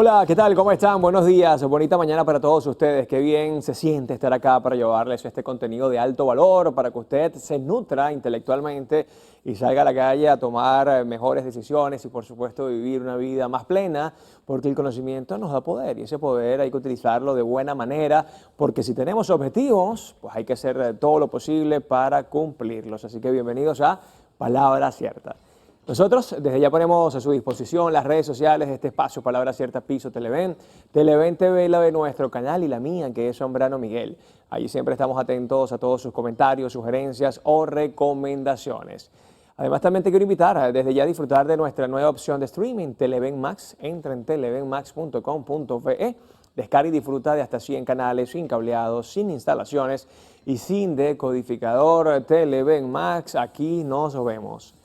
Hola, ¿qué tal? ¿Cómo están? Buenos días, bonita mañana para todos ustedes. Qué bien se siente estar acá para llevarles este contenido de alto valor, para que usted se nutra intelectualmente y salga a la calle a tomar mejores decisiones y por supuesto vivir una vida más plena, porque el conocimiento nos da poder y ese poder hay que utilizarlo de buena manera, porque si tenemos objetivos, pues hay que hacer todo lo posible para cumplirlos. Así que bienvenidos a Palabra Cierta. Nosotros desde ya ponemos a su disposición las redes sociales de este espacio, Palabra Cierta Piso Televen, Televen TV, la de nuestro canal y la mía, que es Sombrano Miguel. Allí siempre estamos atentos a todos sus comentarios, sugerencias o recomendaciones. Además también te quiero invitar desde ya a disfrutar de nuestra nueva opción de streaming, Televen Max. Entra en televenmax.com.ve, descarga y disfruta de hasta 100 canales sin cableados, sin instalaciones y sin decodificador. Televen Max, aquí nos vemos.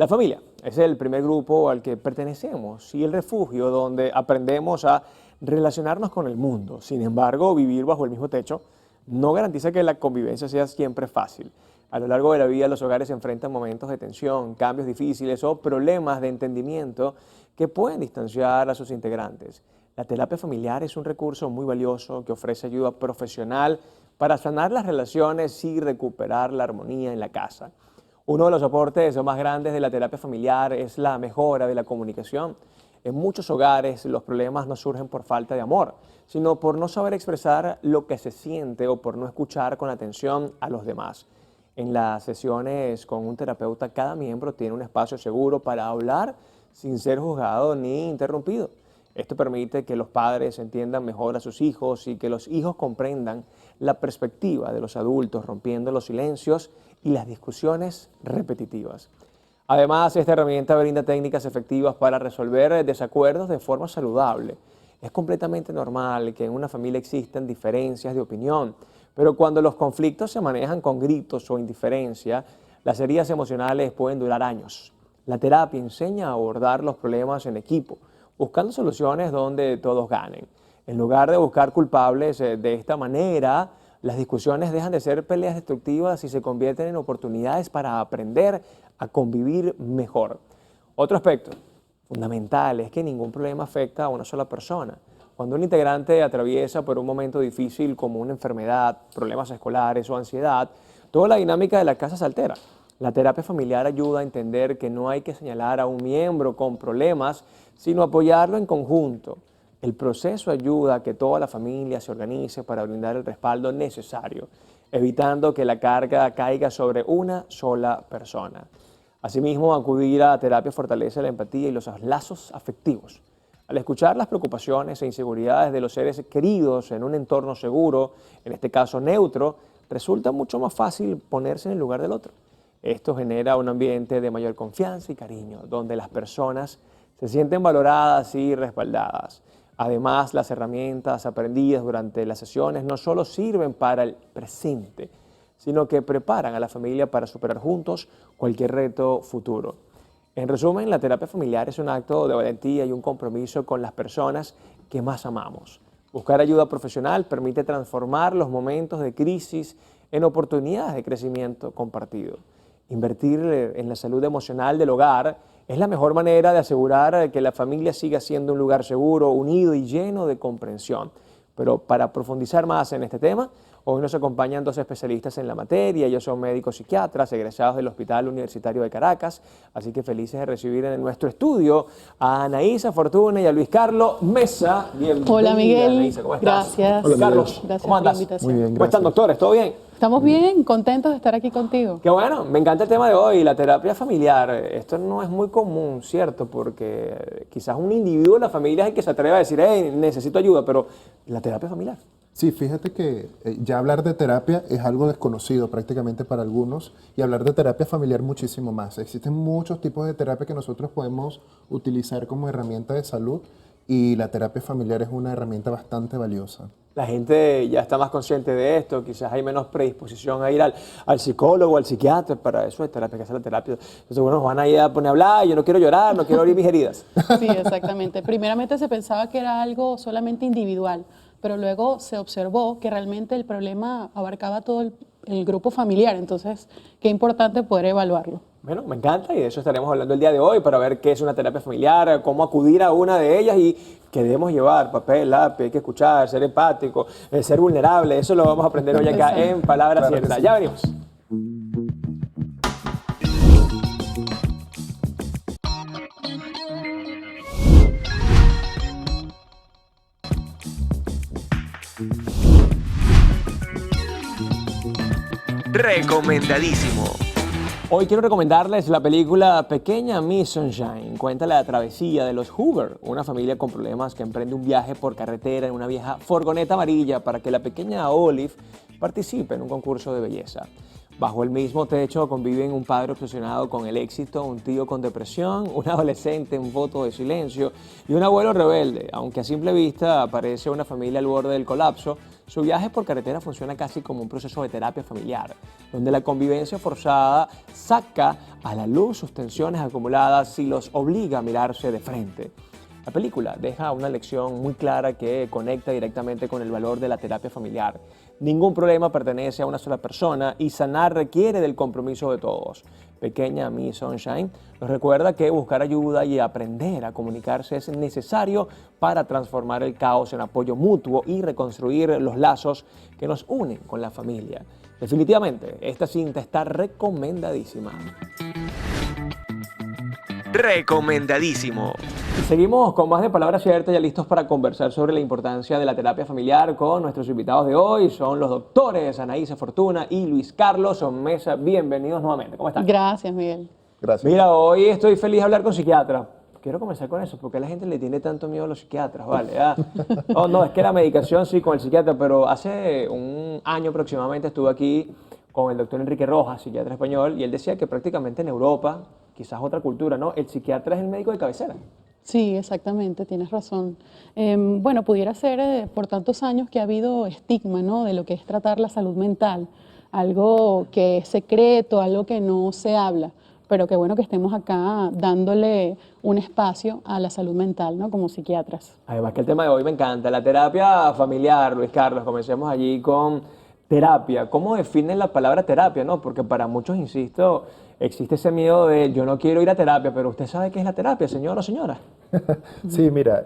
La familia es el primer grupo al que pertenecemos y el refugio donde aprendemos a relacionarnos con el mundo. Sin embargo, vivir bajo el mismo techo no garantiza que la convivencia sea siempre fácil. A lo largo de la vida los hogares se enfrentan momentos de tensión, cambios difíciles o problemas de entendimiento que pueden distanciar a sus integrantes. La terapia familiar es un recurso muy valioso que ofrece ayuda profesional para sanar las relaciones y recuperar la armonía en la casa. Uno de los aportes más grandes de la terapia familiar es la mejora de la comunicación. En muchos hogares los problemas no surgen por falta de amor, sino por no saber expresar lo que se siente o por no escuchar con atención a los demás. En las sesiones con un terapeuta, cada miembro tiene un espacio seguro para hablar sin ser juzgado ni interrumpido. Esto permite que los padres entiendan mejor a sus hijos y que los hijos comprendan la perspectiva de los adultos, rompiendo los silencios y las discusiones repetitivas. Además, esta herramienta brinda técnicas efectivas para resolver desacuerdos de forma saludable. Es completamente normal que en una familia existan diferencias de opinión, pero cuando los conflictos se manejan con gritos o indiferencia, las heridas emocionales pueden durar años. La terapia enseña a abordar los problemas en equipo, buscando soluciones donde todos ganen. En lugar de buscar culpables de esta manera, las discusiones dejan de ser peleas destructivas y se convierten en oportunidades para aprender a convivir mejor. Otro aspecto fundamental es que ningún problema afecta a una sola persona. Cuando un integrante atraviesa por un momento difícil como una enfermedad, problemas escolares o ansiedad, toda la dinámica de la casa se altera. La terapia familiar ayuda a entender que no hay que señalar a un miembro con problemas, sino apoyarlo en conjunto. El proceso ayuda a que toda la familia se organice para brindar el respaldo necesario, evitando que la carga caiga sobre una sola persona. Asimismo, acudir a terapia fortalece la empatía y los lazos afectivos. Al escuchar las preocupaciones e inseguridades de los seres queridos en un entorno seguro, en este caso neutro, resulta mucho más fácil ponerse en el lugar del otro. Esto genera un ambiente de mayor confianza y cariño, donde las personas se sienten valoradas y respaldadas. Además, las herramientas aprendidas durante las sesiones no solo sirven para el presente, sino que preparan a la familia para superar juntos cualquier reto futuro. En resumen, la terapia familiar es un acto de valentía y un compromiso con las personas que más amamos. Buscar ayuda profesional permite transformar los momentos de crisis en oportunidades de crecimiento compartido. Invertir en la salud emocional del hogar es la mejor manera de asegurar que la familia siga siendo un lugar seguro, unido y lleno de comprensión. Pero para profundizar más en este tema, hoy nos acompañan dos especialistas en la materia. Ellos son médicos psiquiatras egresados del Hospital Universitario de Caracas, así que felices de recibir en nuestro estudio a Anaísa Fortuna y a Luis Carlos Mesa. Bienvenida. Hola Miguel, Anaísa, ¿cómo estás? gracias. Hola Carlos, Gracias ¿cómo por la andas? invitación. Muy bien, ¿Cómo están, gracias. doctores? ¿Todo bien? Estamos bien, contentos de estar aquí contigo. Qué bueno, me encanta el tema de hoy, la terapia familiar. Esto no es muy común, ¿cierto? Porque quizás un individuo de la familia es el que se atreve a decir, hey, necesito ayuda, pero la terapia familiar. Sí, fíjate que ya hablar de terapia es algo desconocido prácticamente para algunos y hablar de terapia familiar muchísimo más. Existen muchos tipos de terapia que nosotros podemos utilizar como herramienta de salud y la terapia familiar es una herramienta bastante valiosa. La gente ya está más consciente de esto, quizás hay menos predisposición a ir al psicólogo, al psiquiatra, para eso es terapia, que hacer la terapia. Entonces, bueno, nos van a ir a poner a hablar, yo no quiero llorar, no quiero abrir mis heridas. Sí, exactamente. Primeramente se pensaba que era algo solamente individual, pero luego se observó que realmente el problema abarcaba todo el grupo familiar, entonces qué importante poder evaluarlo. Bueno, me encanta y de eso estaremos hablando el día de hoy para ver qué es una terapia familiar, cómo acudir a una de ellas y qué debemos llevar, papel, lápiz, hay que escuchar, ser empático, ser vulnerable. Eso lo vamos a aprender hoy acá Exacto. en Palabras Claro que Ciertas. sí. Ya venimos. Recomendadísimo. Hoy quiero recomendarles la película Pequeña Miss Sunshine. Cuenta la travesía de los Hoover, una familia con problemas que emprende un viaje por carretera en una vieja furgoneta amarilla para que la pequeña Olive participe en un concurso de belleza. Bajo el mismo techo conviven un padre obsesionado con el éxito, un tío con depresión, un adolescente en voto de silencio y un abuelo rebelde. Aunque a simple vista parece una familia al borde del colapso, su viaje por carretera funciona casi como un proceso de terapia familiar, donde la convivencia forzada saca a la luz sus tensiones acumuladas y los obliga a mirarse de frente. La película deja una lección muy clara que conecta directamente con el valor de la terapia familiar. Ningún problema pertenece a una sola persona y sanar requiere del compromiso de todos. Pequeña Miss Sunshine nos recuerda que buscar ayuda y aprender a comunicarse es necesario para transformar el caos en apoyo mutuo y reconstruir los lazos que nos unen con la familia. Definitivamente, esta cinta está recomendadísima. Recomendadísimo. Y seguimos con más de Palabras Ciertas, ya listos para conversar sobre la importancia de la terapia familiar con nuestros invitados de hoy. Son los doctores Anaísa Fortuna y Luis Carlos Mesa. Bienvenidos nuevamente. ¿Cómo están? Gracias, Miguel. Gracias. Mira, hoy estoy feliz de hablar con psiquiatras. Quiero comenzar con eso, porque la gente le tiene tanto miedo a los psiquiatras, ¿vale? Oh, no, es que la medicación sí con el psiquiatra, pero hace un año aproximadamente estuve aquí con el doctor Enrique Rojas, psiquiatra español, y él decía que prácticamente en Europa, quizás otra cultura, ¿no? El psiquiatra es el médico de cabecera. Sí, exactamente, tienes razón. Bueno, pudiera ser por tantos años que ha habido estigma, ¿no? De lo que es tratar la salud mental, algo que es secreto, algo que no se habla, pero qué bueno que estemos acá dándole un espacio a la salud mental, ¿no? Como psiquiatras. Además que el tema de hoy me encanta, la terapia familiar, Luis Carlos, comencemos allí con terapia. ¿Cómo definen la palabra terapia, no? Porque para muchos, insisto, existe ese miedo de yo no quiero ir a terapia, pero usted sabe qué es la terapia, señor o señora. Sí, mira,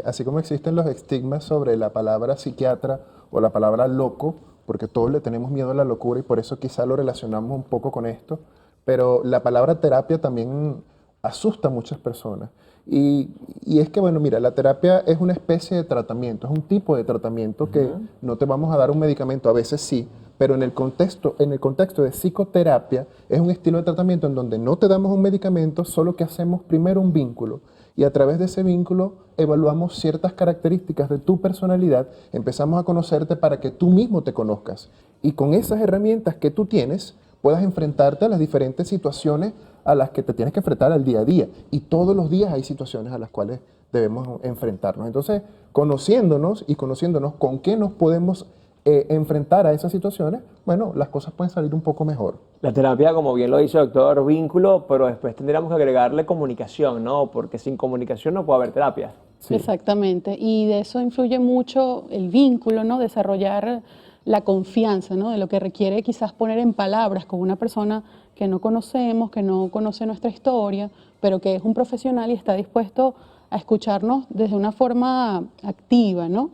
así como existen los estigmas sobre la palabra psiquiatra o la palabra loco, porque todos le tenemos miedo a la locura y por eso quizá lo relacionamos un poco con esto, pero la palabra terapia también asusta a muchas personas. Y es que, bueno, mira, la terapia es una especie de tratamiento, es un tipo de tratamiento que no te vamos a dar un medicamento, a veces sí, pero en el contexto de psicoterapia es un estilo de tratamiento en donde no te damos un medicamento, solo que hacemos primero un vínculo y a través de ese vínculo evaluamos ciertas características de tu personalidad, empezamos a conocerte para que tú mismo te conozcas y con esas herramientas que tú tienes puedas enfrentarte a las diferentes situaciones a las que te tienes que enfrentar al día a día y todos los días hay situaciones a las cuales debemos enfrentarnos. Entonces, conociéndonos y conociéndonos con qué nos podemos enfrentar a esas situaciones, bueno, las cosas pueden salir un poco mejor. La terapia, como bien lo dice el doctor, vínculo, pero después tendríamos que agregarle comunicación, ¿no? Porque sin comunicación no puede haber terapia. Sí. Exactamente, y de eso influye mucho el vínculo, ¿no? Desarrollar la confianza, ¿no? De lo que requiere quizás poner en palabras con una persona que no conocemos, que no conoce nuestra historia, pero que es un profesional y está dispuesto a escucharnos desde una forma activa, ¿no?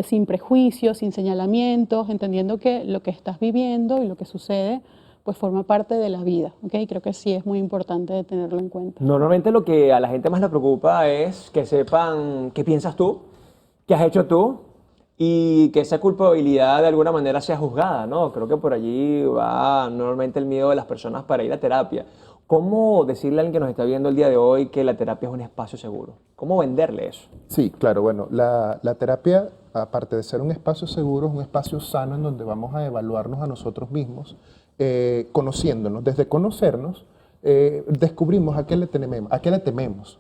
Sin prejuicios, sin señalamientos, entendiendo que lo que estás viviendo y lo que sucede pues forma parte de la vida, ¿ok? Creo que sí es muy importante tenerlo en cuenta. Normalmente lo que a la gente más le preocupa es que sepan qué piensas tú, qué has hecho tú y que esa culpabilidad de alguna manera sea juzgada, ¿no? Creo que por allí va normalmente el miedo de las personas para ir a terapia. ¿Cómo decirle a alguien que nos está viendo el día de hoy que la terapia es un espacio seguro? ¿Cómo venderle eso? Sí, claro, bueno, la terapia, aparte de ser un espacio seguro, es un espacio sano en donde vamos a evaluarnos a nosotros mismos, conociéndonos. Desde conocernos, descubrimos a qué le tememos.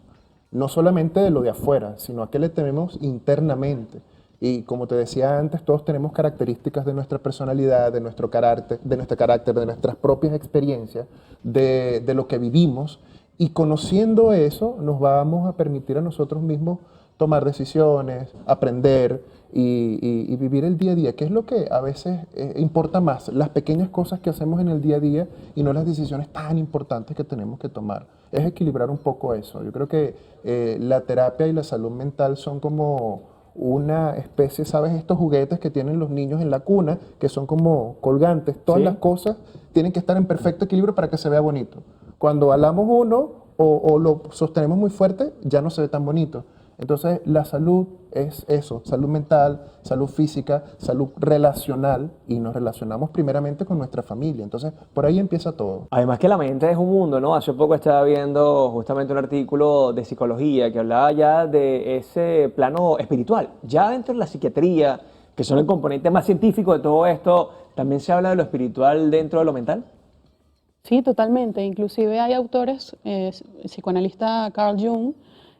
No solamente de lo de afuera, sino a qué le tememos internamente. Y como te decía antes, todos tenemos características de nuestra personalidad, de nuestro carácter, de nuestras propias experiencias, de lo que vivimos. Y conociendo eso, nos vamos a permitir a nosotros mismos tomar decisiones, aprender y vivir el día a día, que es lo que a veces importa más, las pequeñas cosas que hacemos en el día a día y no las decisiones tan importantes que tenemos que tomar. Es equilibrar un poco eso. Yo creo que la terapia y la salud mental son como una especie, ¿sabes? Estos juguetes que tienen los niños en la cuna, que son como colgantes, todas Sí. las cosas tienen que estar en perfecto equilibrio para que se vea bonito. Cuando alamos uno o lo sostenemos muy fuerte, ya no se ve tan bonito. Entonces, la salud es eso, salud mental, salud física, salud relacional, y nos relacionamos primeramente con nuestra familia. Entonces, por ahí empieza todo. Además que la mente es un mundo, ¿no? Hace poco estaba viendo justamente un artículo de psicología que hablaba ya de ese plano espiritual. Ya dentro de la psiquiatría, que son el componente más científico de todo esto, también se habla de lo espiritual dentro de lo mental. Sí, totalmente. Inclusive hay autores, el psicoanalista Carl Jung,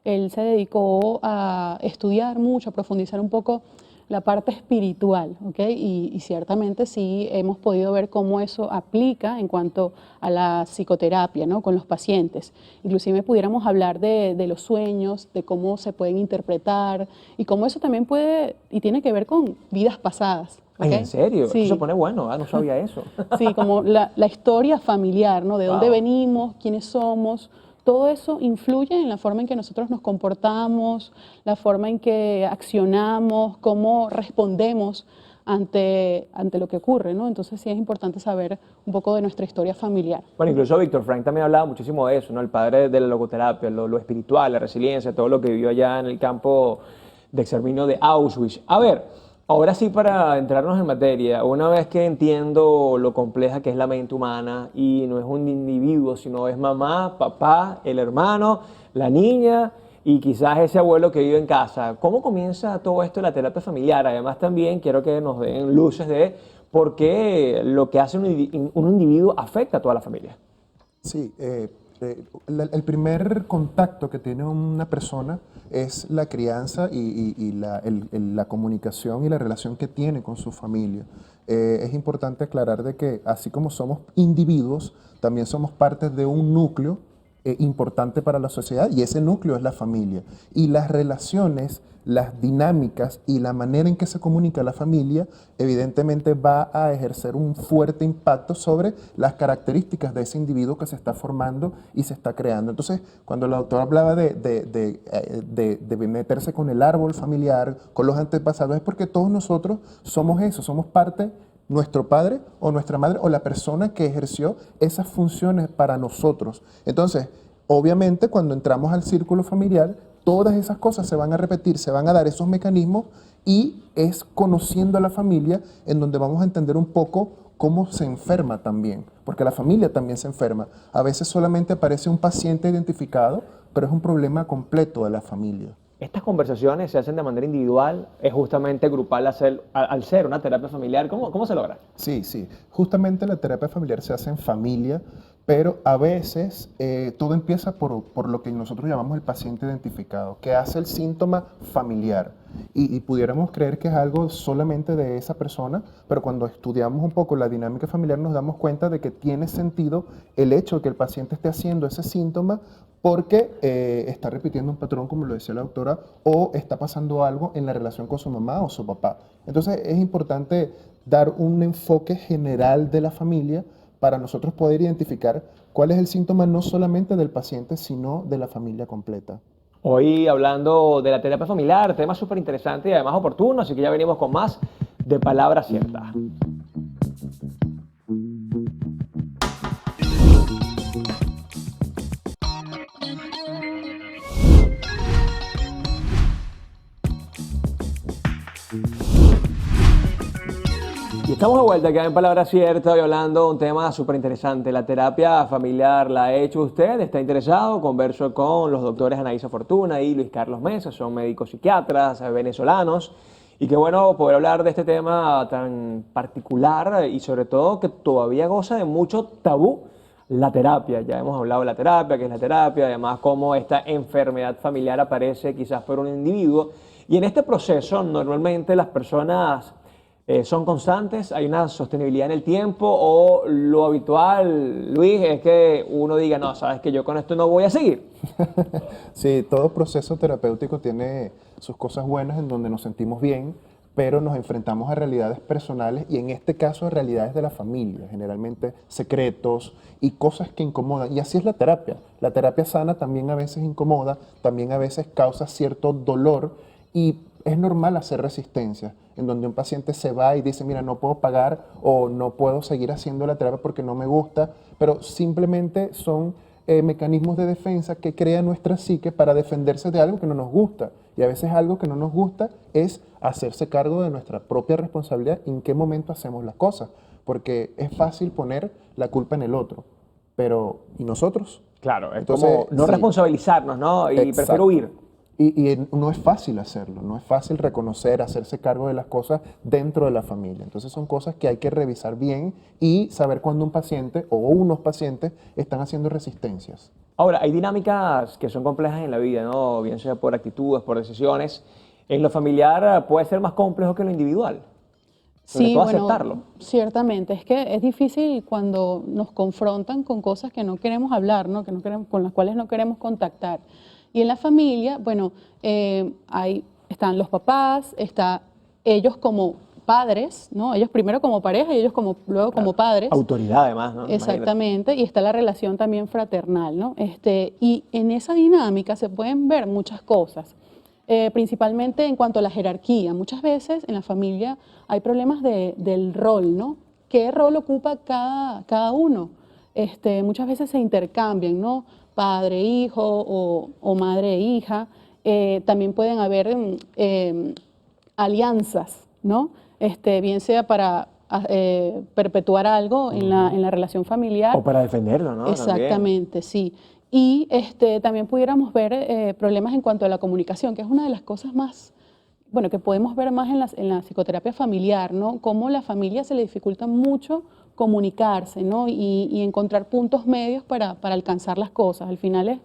él se dedicó a estudiar mucho, a profundizar un poco la parte espiritual, ¿ok? Y ciertamente sí hemos podido ver cómo eso aplica en cuanto a la psicoterapia, ¿no? Con los pacientes. Inclusive pudiéramos hablar de los sueños, de cómo se pueden interpretar y cómo eso también puede y tiene que ver con vidas pasadas. Ay, ¿Ok? ¿en serio? Sí. Eso se pone bueno, no sabía eso. Sí, como la historia familiar, ¿no? De dónde Wow. venimos, quiénes somos, todo eso influye en la forma en que nosotros nos comportamos, la forma en que accionamos, cómo respondemos ante lo que ocurre, ¿no? Entonces sí es importante saber un poco de nuestra historia familiar. Bueno, incluso Víctor Frank también hablaba muchísimo de eso, ¿no? El padre de la logoterapia, lo espiritual, la resiliencia, todo lo que vivió allá en el campo de exterminio de Auschwitz. A ver, ahora sí para entrarnos en materia, una vez que entiendo lo compleja que es la mente humana y no es un individuo, sino es mamá, papá, el hermano, la niña y quizás ese abuelo que vive en casa, ¿cómo comienza todo esto de la terapia familiar? Además también quiero que nos den luces de por qué lo que hace un individuo afecta a toda la familia. Sí, el primer contacto que tiene una persona es la crianza y la comunicación y la relación que tiene con su familia. Es importante aclarar de que así como somos individuos, también somos parte de un núcleo importante para la sociedad, y ese núcleo es la familia. Y las relaciones, las dinámicas y la manera en que se comunica la familia evidentemente va a ejercer un fuerte impacto sobre las características de ese individuo que se está formando y se está creando. Entonces, cuando el autor hablaba de meterse con el árbol familiar, con los antepasados, es porque todos nosotros somos eso, somos parte, nuestro padre o nuestra madre o la persona que ejerció esas funciones para nosotros. Entonces, obviamente, cuando entramos al círculo familiar, todas esas cosas se van a repetir, se van a dar esos mecanismos, y es conociendo a la familia en donde vamos a entender un poco cómo se enferma también, porque la familia también se enferma. A veces solamente aparece un paciente identificado, pero es un problema completo de la familia. Estas conversaciones se hacen de manera individual, es justamente grupal al ser una terapia familiar. ¿Cómo se logra? Sí, sí. Justamente la terapia familiar se hace en familia, pero a veces todo empieza por lo que nosotros llamamos el paciente identificado, que hace el síntoma familiar. Y pudiéramos creer que es algo solamente de esa persona, pero cuando estudiamos un poco la dinámica familiar nos damos cuenta de que tiene sentido el hecho de que el paciente esté haciendo ese síntoma porque está repitiendo un patrón, como lo decía la doctora, o está pasando algo en la relación con su mamá o su papá. Entonces es importante dar un enfoque general de la familia para nosotros poder identificar cuál es el síntoma no solamente del paciente, sino de la familia completa. Hoy hablando de la terapia familiar, tema súper interesante y además oportuno, así que ya venimos con más de Palabra Cierta. Y estamos de vuelta acá en Palabra Cierta, hoy hablando de un tema súper interesante. La terapia familiar la ha hecho usted, está interesado, converso con los doctores Anaísa Fortuna y Luis Carlos Mesa, son médicos psiquiatras venezolanos. Y qué bueno poder hablar de este tema tan particular y sobre todo que todavía goza de mucho tabú, la terapia. Ya hemos hablado de la terapia, qué es la terapia, además cómo esta enfermedad familiar aparece quizás por un individuo. Y en este proceso normalmente las personas son constantes, hay una sostenibilidad en el tiempo, o lo habitual, Luis, es que uno diga, no, sabes que yo con esto no voy a seguir. Sí, todo proceso terapéutico tiene sus cosas buenas en donde nos sentimos bien, pero nos enfrentamos a realidades personales y en este caso a realidades de la familia, generalmente secretos y cosas que incomodan. Y así es la terapia. La terapia sana también a veces incomoda, también a veces causa cierto dolor y es normal hacer resistencia, en donde un paciente se va y dice, mira, no puedo pagar o no puedo seguir haciendo la terapia porque no me gusta, pero simplemente son mecanismos de defensa que crea nuestra psique para defenderse de algo que no nos gusta. Y a veces algo que no nos gusta es hacerse cargo de nuestra propia responsabilidad en qué momento hacemos las cosas. Porque es fácil poner la culpa en el otro, pero ¿y nosotros? Claro, es Entonces, como no sí, responsabilizarnos, ¿no? Y prefiero exacto. huir. Y no es fácil hacerlo, no es fácil reconocer, hacerse cargo de las cosas dentro de la familia. Entonces son cosas que hay que revisar bien y saber cuándo un paciente o unos pacientes están haciendo resistencias. Ahora, hay dinámicas que son complejas en la vida, ¿no? Bien sea por actitudes, por decisiones. En lo familiar puede ser más complejo que en lo individual. Sobre Sí, todo bueno, aceptarlo. ciertamente. Es que es difícil cuando nos confrontan con cosas que no queremos hablar, ¿no? Que no queremos, con las cuales no queremos contactar. Y en la familia, bueno, están los papás, está ellos como padres, ¿no? Ellos primero como pareja y ellos luego como padres. Autoridad, además, ¿no? Imagínate. Exactamente, y está la relación también fraternal, ¿no? Y en esa dinámica se pueden ver muchas cosas, principalmente en cuanto a la jerarquía. Muchas veces en la familia hay problemas del rol, ¿no? ¿Qué rol ocupa cada uno? Muchas veces se intercambian, ¿no? Padre, hijo o madre e hija. También pueden haber alianzas, ¿no? Bien sea para perpetuar algo en la relación familiar. O para defenderlo, ¿no? También. Exactamente, sí. Y también pudiéramos ver problemas en cuanto a la comunicación, que es una de las cosas más, bueno, que podemos ver más en la psicoterapia familiar, ¿no? Cómo a la familia se le dificulta mucho comunicarse, ¿no? Y encontrar puntos medios para alcanzar las cosas. Al final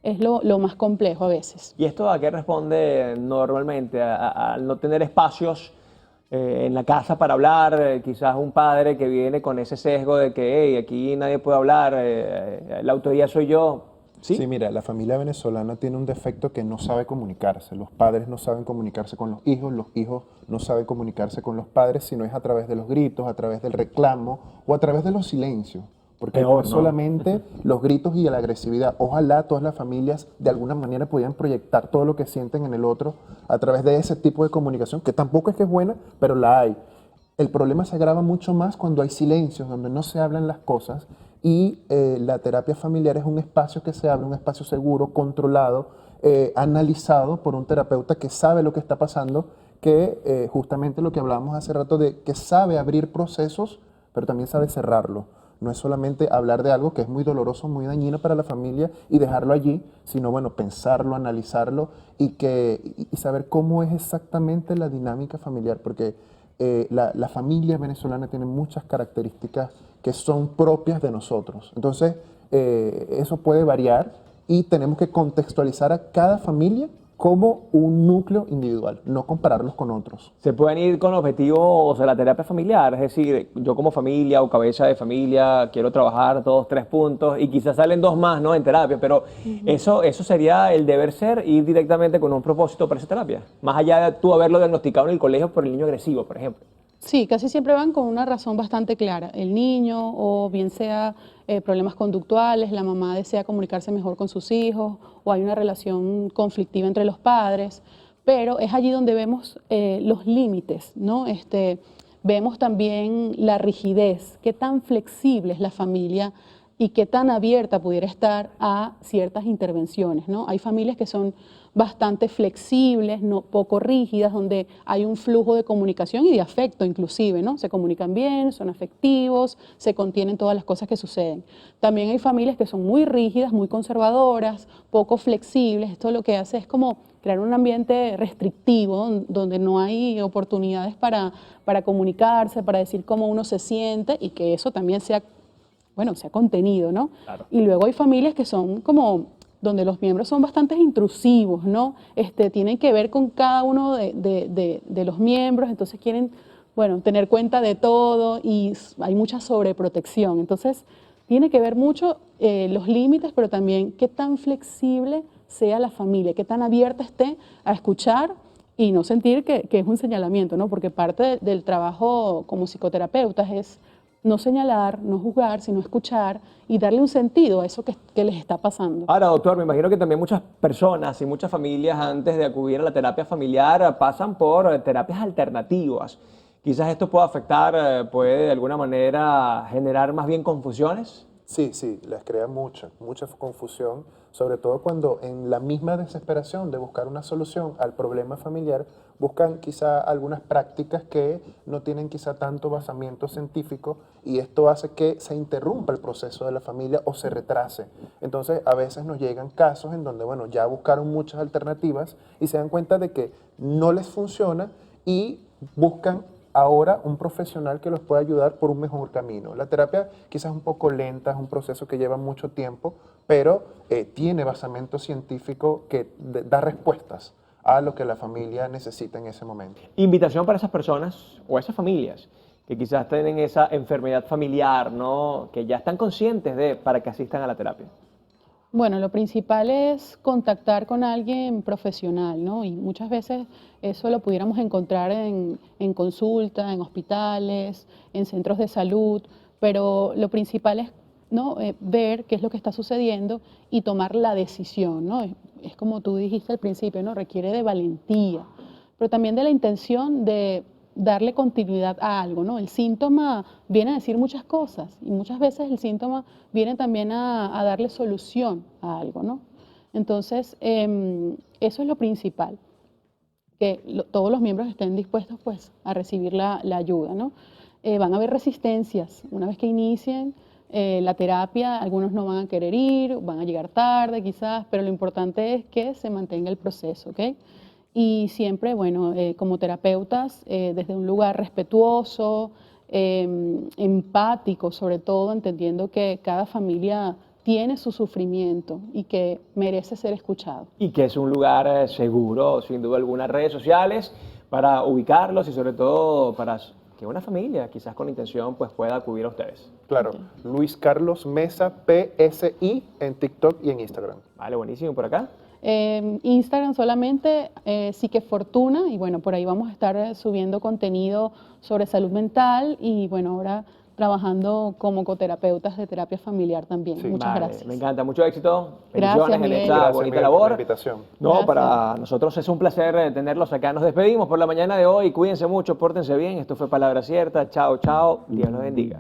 es lo más complejo a veces. ¿Y esto a qué responde normalmente? Al no tener espacios en la casa para hablar, quizás un padre que viene con ese sesgo de que hey, aquí nadie puede hablar, la autoridad soy yo. ¿Sí? Sí, mira, la familia venezolana tiene un defecto que no sabe comunicarse. Los padres no saben comunicarse con los hijos no saben comunicarse con los padres, sino es a través de los gritos, a través del reclamo o a través de los silencios. Porque no es solamente los gritos y la agresividad. Ojalá todas las familias de alguna manera pudieran proyectar todo lo que sienten en el otro a través de ese tipo de comunicación, que tampoco es que es buena, pero la hay. El problema se agrava mucho más cuando hay silencios, donde no se hablan las cosas y la terapia familiar es un espacio que se abre, un espacio seguro, controlado, analizado por un terapeuta que sabe lo que está pasando, que justamente lo que hablábamos hace rato de que sabe abrir procesos, pero también sabe cerrarlo. No es solamente hablar de algo que es muy doloroso, muy dañino para la familia y dejarlo allí, sino bueno, pensarlo, analizarlo y saber cómo es exactamente la dinámica familiar, porque la familia venezolana tiene muchas características que son propias de nosotros. Entonces, eso puede variar y tenemos que contextualizar a cada familia como un núcleo individual, no compararlos con otros. Se pueden ir con objetivos de la terapia familiar, es decir, yo como familia o cabeza de familia quiero trabajar 2, 3 puntos y quizás salen 2 más, ¿no? En terapia, pero eso sería el deber ser, ir directamente con un propósito para esa terapia, más allá de tú haberlo diagnosticado en el colegio por el niño agresivo, por ejemplo. Sí, casi siempre van con una razón bastante clara. El niño, o bien sea problemas conductuales, la mamá desea comunicarse mejor con sus hijos, o hay una relación conflictiva entre los padres, pero es allí donde vemos los límites, ¿no? Vemos también la rigidez, qué tan flexible es la familia y qué tan abierta pudiera estar a ciertas intervenciones, ¿no? Hay familias que son bastante flexibles, no, poco rígidas, donde hay un flujo de comunicación y de afecto inclusive, ¿no? Se comunican bien, son afectivos, se contienen todas las cosas que suceden. También hay familias que son muy rígidas, muy conservadoras, poco flexibles. Esto lo que hace es como crear un ambiente restrictivo donde no hay oportunidades para comunicarse, para decir cómo uno se siente y que eso también sea, bueno, sea contenido, ¿no? Claro. Y luego hay familias que son como donde los miembros son bastante intrusivos, ¿no? Tienen que ver con cada uno de los miembros, entonces quieren, bueno, tener cuenta de todo y hay mucha sobreprotección. Entonces, tiene que ver mucho los límites, pero también qué tan flexible sea la familia, qué tan abierta esté a escuchar y no sentir que es un señalamiento, ¿no? Porque parte del trabajo como psicoterapeutas es no señalar, no juzgar, sino escuchar y darle un sentido a eso que les está pasando. Ahora, doctor, me imagino que también muchas personas y muchas familias antes de acudir a la terapia familiar pasan por terapias alternativas. Quizás esto pueda afectar, puede de alguna manera generar más bien confusiones. Sí, sí, les crea mucha confusión, sobre todo cuando en la misma desesperación de buscar una solución al problema familiar, buscan quizá algunas prácticas que no tienen quizá tanto basamiento científico y esto hace que se interrumpa el proceso de la familia o se retrase. Entonces, a veces nos llegan casos en donde, bueno, ya buscaron muchas alternativas y se dan cuenta de que no les funciona y buscan ahora un profesional que los pueda ayudar por un mejor camino. La terapia quizás es un poco lenta, es un proceso que lleva mucho tiempo, pero tiene basamento científico que da respuestas a lo que la familia necesita en ese momento. Invitación para esas personas o esas familias que quizás tienen esa enfermedad familiar, ¿no? Que ya están conscientes de para que asistan a la terapia. Bueno, lo principal es contactar con alguien profesional, ¿no? Y muchas veces eso lo pudiéramos encontrar en consulta, en hospitales, en centros de salud, pero lo principal es, ¿no? Ver qué es lo que está sucediendo y tomar la decisión, ¿no? Es como tú dijiste al principio, ¿no? Requiere de valentía, pero también de la intención de darle continuidad a algo, ¿no? El síntoma viene a decir muchas cosas y muchas veces el síntoma viene también a darle solución a algo, ¿no? Entonces, eso es lo principal, que todos los miembros estén dispuestos pues a recibir la ayuda, ¿no? Van a haber resistencias una vez que inicien la terapia, algunos no van a querer ir, van a llegar tarde quizás, pero lo importante es que se mantenga el proceso, ¿ok? Y siempre, bueno, como terapeutas, desde un lugar respetuoso, empático, sobre todo, entendiendo que cada familia tiene su sufrimiento y que merece ser escuchado. Y que es un lugar seguro, sin duda alguna, redes sociales para ubicarlos y sobre todo para que una familia, quizás con intención, pues pueda acudir a ustedes. Claro, Luis Carlos Mesa, PSI, en TikTok y en Instagram. Vale, buenísimo. ¿Por acá? Instagram solamente, Psique Fortuna, y bueno, por ahí vamos a estar subiendo contenido sobre salud mental y bueno, ahora trabajando como coterapeutas de terapia familiar también. Sí. Muchas Vale, gracias. me encanta. Mucho éxito. Gracias, Bendiciones en Miguel. esta Gracias, bonita Miguel, por la labor. invitación. No, Gracias. para nosotros es un placer tenerlos acá. Nos despedimos por la mañana de hoy. Cuídense mucho, pórtense bien. Esto fue Palabra Cierta. Chao, chao. Dios los bendiga.